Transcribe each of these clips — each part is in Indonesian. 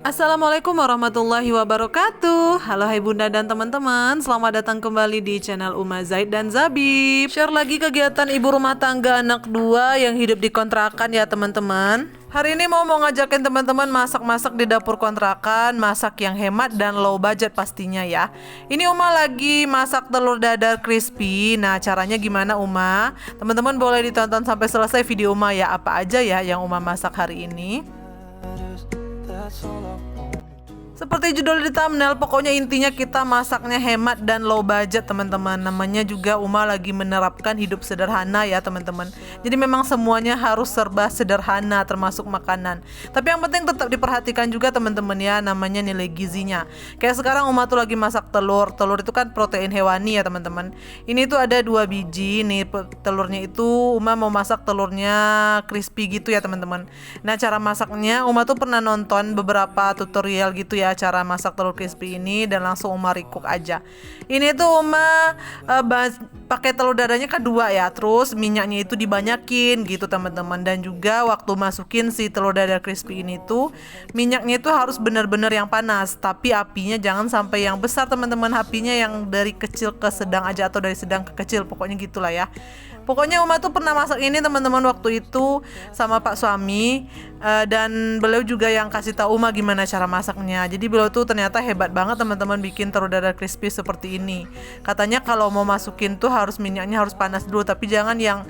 Assalamualaikum warahmatullahi wabarakatuh. Halo hai bunda dan teman-teman, selamat datang kembali di channel Uma Zaid dan Zabib. Share lagi kegiatan ibu rumah tangga anak dua yang hidup di kontrakan ya teman-teman. Hari ini mau ngajakin teman-teman masak-masak di dapur kontrakan, masak yang hemat dan low budget pastinya ya. Ini Uma lagi masak telur dadar crispy. Nah, caranya gimana Uma? Teman-teman boleh ditonton sampai selesai video Uma ya, apa aja ya yang Uma masak hari ini. Seperti judul di thumbnail, pokoknya intinya kita masaknya hemat dan low budget teman-teman. Namanya juga Uma lagi menerapkan hidup sederhana ya teman-teman. Jadi memang semuanya harus serba sederhana termasuk makanan. Tapi yang penting tetap diperhatikan juga teman-teman ya, namanya nilai gizinya. Kayak sekarang Uma tuh lagi masak telur. Telur itu kan protein hewani ya teman-teman. Ini tuh ada 2 biji nih telurnya itu. Uma mau masak telurnya crispy gitu ya teman-teman. Nah, cara masaknya Uma tuh pernah nonton beberapa tutorial gitu ya, cara masak telur crispy ini, dan langsung Uma recook aja. Ini tuh Uma pakai telur dadanya kedua ya, terus minyaknya itu dibanyakin gitu teman-teman. Dan juga waktu masukin si telur dadar crispy ini tuh minyaknya itu harus benar-benar yang panas, tapi apinya jangan sampai yang besar teman-teman, apinya yang dari kecil ke sedang aja atau dari sedang ke kecil, pokoknya gitulah ya. Pokoknya Uma tuh pernah masak ini teman-teman waktu itu sama Pak suami, dan beliau juga yang kasih tahu Uma gimana cara masaknya. Jadi beliau tuh ternyata hebat banget teman-teman bikin telur dadar crispy seperti ini. Katanya kalau mau masukin tuh harus minyaknya harus panas dulu, tapi jangan yang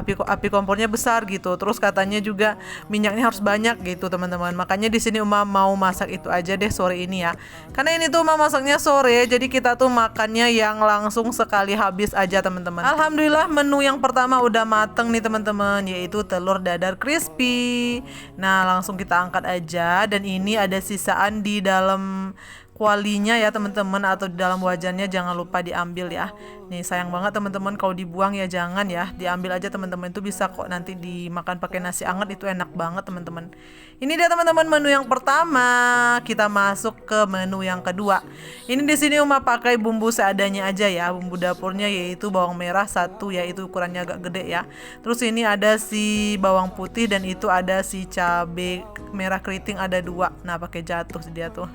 api kompornya besar gitu. Terus katanya juga minyaknya harus banyak gitu teman-teman. Makanya di sini Uma mau masak itu aja deh sore ini ya. Karena ini tuh Uma masaknya sore, jadi kita tuh makannya yang langsung sekali habis aja teman-teman. Alhamdulillah menu yang pertama udah mateng nih teman-teman, yaitu telur dadar crispy. Nah, langsung kita angkat aja, dan ini ada sisaan di dalam kualinya ya teman-teman, atau di dalam wajannya, jangan lupa diambil ya. Nih sayang banget teman-teman kalau dibuang ya, jangan ya, diambil aja teman-teman, itu bisa kok nanti dimakan pakai nasi anget, itu enak banget teman-teman. Ini dia teman-teman menu yang pertama. Kita masuk ke menu yang kedua. Ini di sini Uma pakai bumbu seadanya aja ya, bumbu dapurnya yaitu bawang merah 1 ya, itu ukurannya agak gede ya. Terus ini ada si bawang putih, dan itu ada si cabai merah keriting ada 2. Nah, pakai jatuh dia tuh.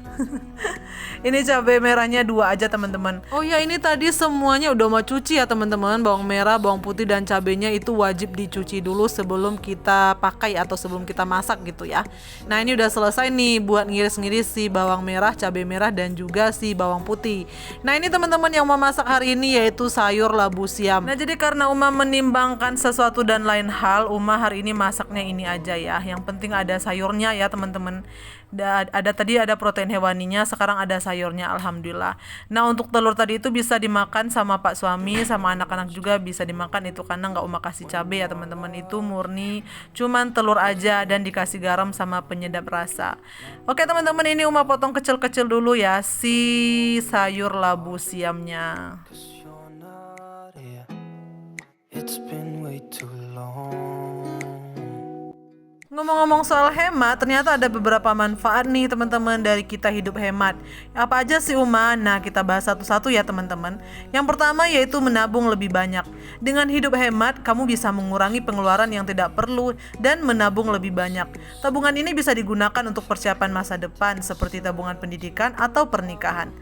Ini cabai merahnya 2 aja teman-teman. Oh ya, ini tadi semuanya udah mau cuci ya teman-teman. Bawang merah, bawang putih, dan cabainya itu wajib dicuci dulu sebelum kita pakai atau sebelum kita masak gitu ya. Nah, ini udah selesai nih buat ngiris-ngiris si bawang merah, cabai merah, dan juga si bawang putih. Nah, ini teman-teman yang mau masak hari ini yaitu sayur labu siam. Nah, jadi karena Uma menimbangkan sesuatu dan lain hal, Uma hari ini masaknya ini aja ya. Yang penting ada sayurnya ya teman-teman. Ada protein hewaninya, sekarang ada sayurnya alhamdulillah. Nah, untuk telur tadi itu bisa dimakan sama Pak suami, sama anak-anak juga bisa dimakan itu, karena nggak Uma kasih cabai ya teman-teman, itu murni cuman telur aja dan dikasih garam sama penyedap rasa. Oke teman-teman, ini Uma potong kecil-kecil dulu ya si sayur labu siamnya. Ngomong-ngomong soal hemat, ternyata ada beberapa manfaat nih teman-teman dari kita hidup hemat. Apa aja sih Uma? Nah, kita bahas satu-satu ya teman-teman. Yang pertama yaitu menabung lebih banyak. Dengan hidup hemat, kamu bisa mengurangi pengeluaran yang tidak perlu dan menabung lebih banyak. Tabungan ini bisa digunakan untuk persiapan masa depan seperti tabungan pendidikan atau pernikahan.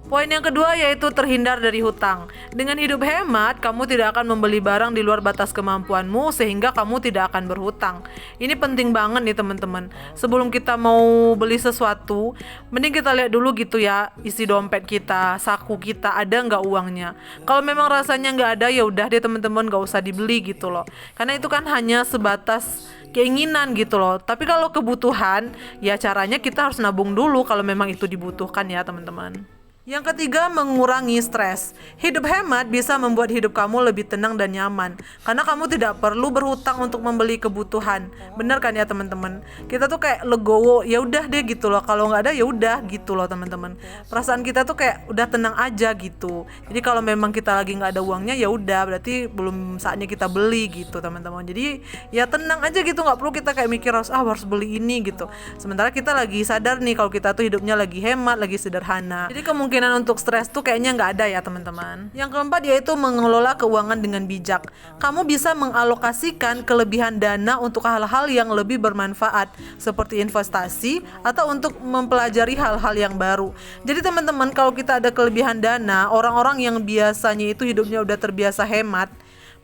Poin yang kedua yaitu terhindar dari hutang. Dengan hidup hemat, kamu tidak akan membeli barang di luar batas kemampuanmu sehingga kamu tidak akan berhutang. Ini penting banget nih teman-teman. Sebelum kita mau beli sesuatu, mending kita lihat dulu gitu ya, isi dompet kita, saku kita ada nggak uangnya. Kalau memang rasanya nggak ada, ya udah deh teman-teman, nggak usah dibeli gitu loh. Karena itu kan hanya sebatas keinginan gitu loh. Tapi kalau kebutuhan, ya caranya kita harus nabung dulu kalau memang itu dibutuhkan ya teman-teman. Yang ketiga, mengurangi stres. Hidup hemat bisa membuat hidup kamu lebih tenang dan nyaman, karena kamu tidak perlu berhutang untuk membeli kebutuhan. Bener kan ya teman-teman? Kita tuh kayak legowo, ya udah deh gitu loh. Kalau nggak ada ya udah gitu loh teman-teman. Perasaan kita tuh kayak udah tenang aja gitu. Jadi kalau memang kita lagi nggak ada uangnya, ya udah berarti belum saatnya kita beli gitu teman-teman. Jadi ya tenang aja gitu, nggak perlu kita kayak mikir harus beli ini gitu. Sementara kita lagi sadar nih kalau kita tuh hidupnya lagi hemat, lagi sederhana. Jadi kemungkinan kemungkinan untuk stres tuh kayaknya nggak ada ya teman-teman. Yang keempat yaitu mengelola keuangan dengan bijak. Kamu bisa mengalokasikan kelebihan dana untuk hal-hal yang lebih bermanfaat seperti investasi atau untuk mempelajari hal-hal yang baru. Jadi teman-teman, kalau kita ada kelebihan dana, orang-orang yang biasanya itu hidupnya udah terbiasa hemat,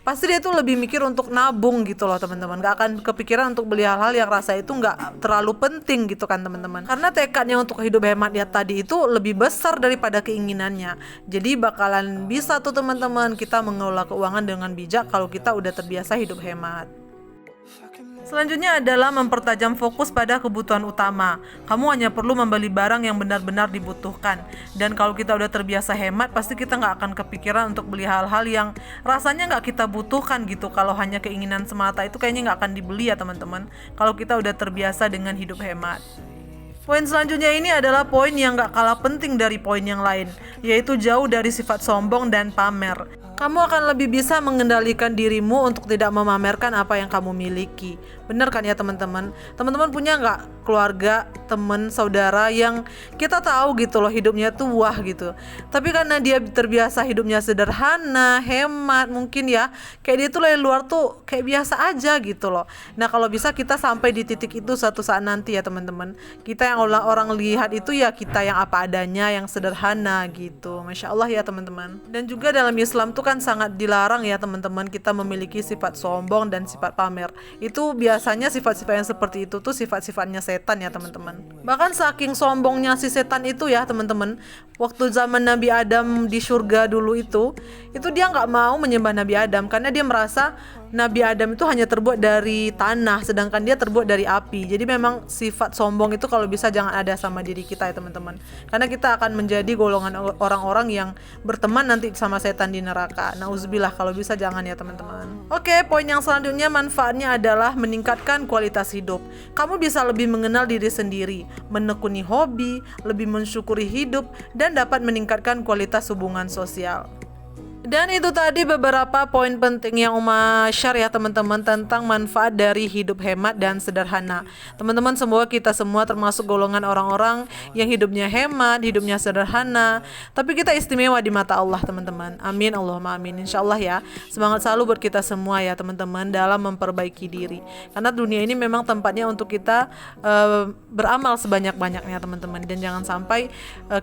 pasti dia tuh lebih mikir untuk nabung gitu loh teman-teman. Gak akan kepikiran untuk beli hal-hal yang rasa itu gak terlalu penting gitu kan teman-teman. Karena tekadnya untuk hidup hemat ya tadi itu lebih besar daripada keinginannya. Jadi bakalan bisa tuh teman-teman kita mengelola keuangan dengan bijak kalau kita udah terbiasa hidup hemat. Selanjutnya adalah mempertajam fokus pada kebutuhan utama. Kamu hanya perlu membeli barang yang benar-benar dibutuhkan. Dan kalau kita udah terbiasa hemat, pasti kita nggak akan kepikiran untuk beli hal-hal yang rasanya nggak kita butuhkan gitu. Kalau hanya keinginan semata itu kayaknya nggak akan dibeli ya teman-teman. Kalau kita udah terbiasa dengan hidup hemat. Poin selanjutnya ini adalah poin yang gak kalah penting dari poin yang lain, yaitu jauh dari sifat sombong dan pamer. Kamu akan lebih bisa mengendalikan dirimu untuk tidak memamerkan apa yang kamu miliki. Bener kan ya teman-teman? Teman-teman punya gak keluarga, teman, saudara yang kita tahu gitu loh hidupnya tuh wah gitu. Tapi karena dia terbiasa hidupnya sederhana, hemat mungkin ya, kayak dia tuh dari luar tuh kayak biasa aja gitu loh. Nah kalau bisa kita sampai di titik itu suatu saat nanti ya teman-teman. Kita yang orang lihat itu ya kita yang apa adanya, yang sederhana gitu. Masya Allah ya teman-teman. Dan juga dalam Islam tuh kan sangat dilarang ya teman-teman kita memiliki sifat sombong dan sifat pamer. Itu biasanya sifat-sifat yang seperti itu tuh sifat-sifatnya setan ya teman-teman. Bahkan saking sombongnya si setan itu ya teman-teman, waktu zaman Nabi Adam di surga dulu itu dia nggak mau menyembah Nabi Adam karena dia merasa Nabi Adam itu hanya terbuat dari tanah, sedangkan dia terbuat dari api. Jadi memang sifat sombong itu kalau bisa jangan ada sama diri kita ya teman-teman. Karena kita akan menjadi golongan orang-orang yang berteman nanti sama setan di neraka. Nauzubillah, kalau bisa jangan ya teman-teman. Oke, poin yang selanjutnya manfaatnya adalah meningkatkan kualitas hidup. Kamu bisa lebih mengenal diri sendiri, menekuni hobi, lebih mensyukuri hidup, dan dapat meningkatkan kualitas hubungan sosial. Dan itu tadi beberapa poin penting yang Uma share ya teman-teman tentang manfaat dari hidup hemat dan sederhana. Teman-teman semua, kita semua termasuk golongan orang-orang yang hidupnya hemat, hidupnya sederhana, tapi kita istimewa di mata Allah teman-teman. Amin Allahumma amin. Insya Allah ya. Semangat selalu buat kita semua ya teman-teman dalam memperbaiki diri. Karena dunia ini memang tempatnya untuk kita beramal sebanyak-banyaknya teman-teman. Dan jangan sampai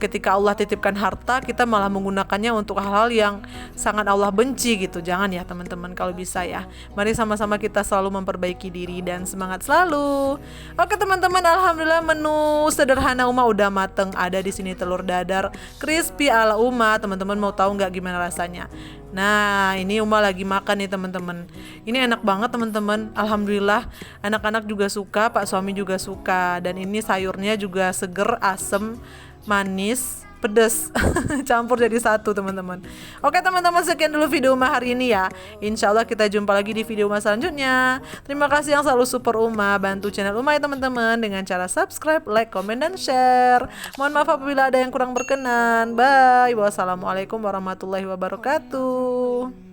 ketika Allah titipkan harta kita malah menggunakannya untuk hal-hal yang sangat Allah benci gitu. Jangan ya teman-teman kalau bisa ya. Mari sama-sama kita selalu memperbaiki diri dan semangat selalu. Oke teman-teman, alhamdulillah menu sederhana Uma udah mateng. Ada di sini telur dadar crispy ala Uma. Teman-teman mau tahu nggak gimana rasanya? Nah ini Uma lagi makan nih teman-teman. Ini enak banget teman-teman. Alhamdulillah anak-anak juga suka, Pak suami juga suka. Dan ini sayurnya juga seger, asem, manis, pedas campur jadi satu teman-teman. Oke teman-teman, sekian dulu video Uma hari ini ya. Insya Allah kita jumpa lagi di video Uma selanjutnya. Terima kasih yang selalu support Uma. Bantu channel Uma ya teman-teman dengan cara subscribe, like, komen, dan share. Mohon maaf apabila ada yang kurang berkenan. Bye. Wassalamualaikum warahmatullahi wabarakatuh.